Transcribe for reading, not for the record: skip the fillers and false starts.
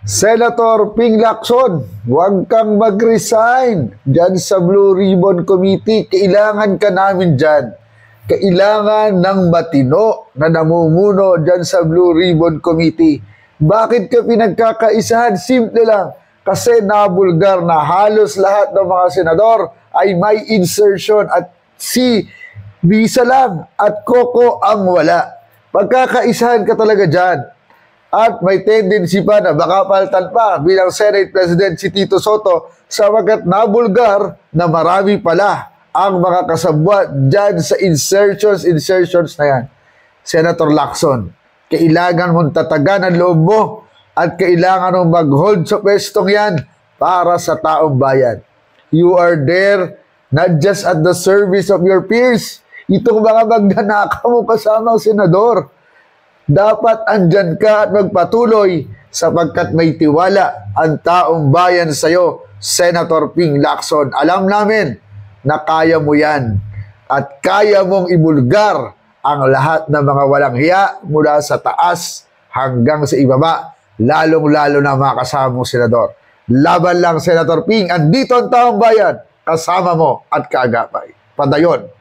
Senator Ping Lacson, huwag kang mag-resign dyan sa Blue Ribbon Committee. Kailangan ka namin dyan. Kailangan ng matino na namumuno dyan sa Blue Ribbon Committee. Bakit ka pinagkakaisahan? Simple lang. Kasi nabulgar na halos lahat ng mga senador ay may insertion at si Bisa lang at Coco ang wala. Pagkakaisahan ka talaga dyan. At may tendency pa na baka paltan pa bilang Senate President si Tito Soto sapagkat nabulgar na marami pala ang mga kasabwat dyan sa insertions na yan. Senator Lacson, kailangan mong tatagan ang loob mo at kailangan mong mag-hold sa pwestong yan para sa taong bayan. You are there not just at the service of your peers. Itong mga magnanakaw mo kasama ang senador. Dapat andyan ka at magpatuloy sapagkat may tiwala ang taong bayan sa iyo, Senator Ping Lacson. Alam namin na kaya mo yan at kaya mong ibulgar ang lahat ng mga walang hiya mula sa taas hanggang sa ibaba, lalong-lalo na mga kasama mong senador. Laban lang, Senator Ping. Andito ang taong bayan, kasama mo at kaagapay. Padayon.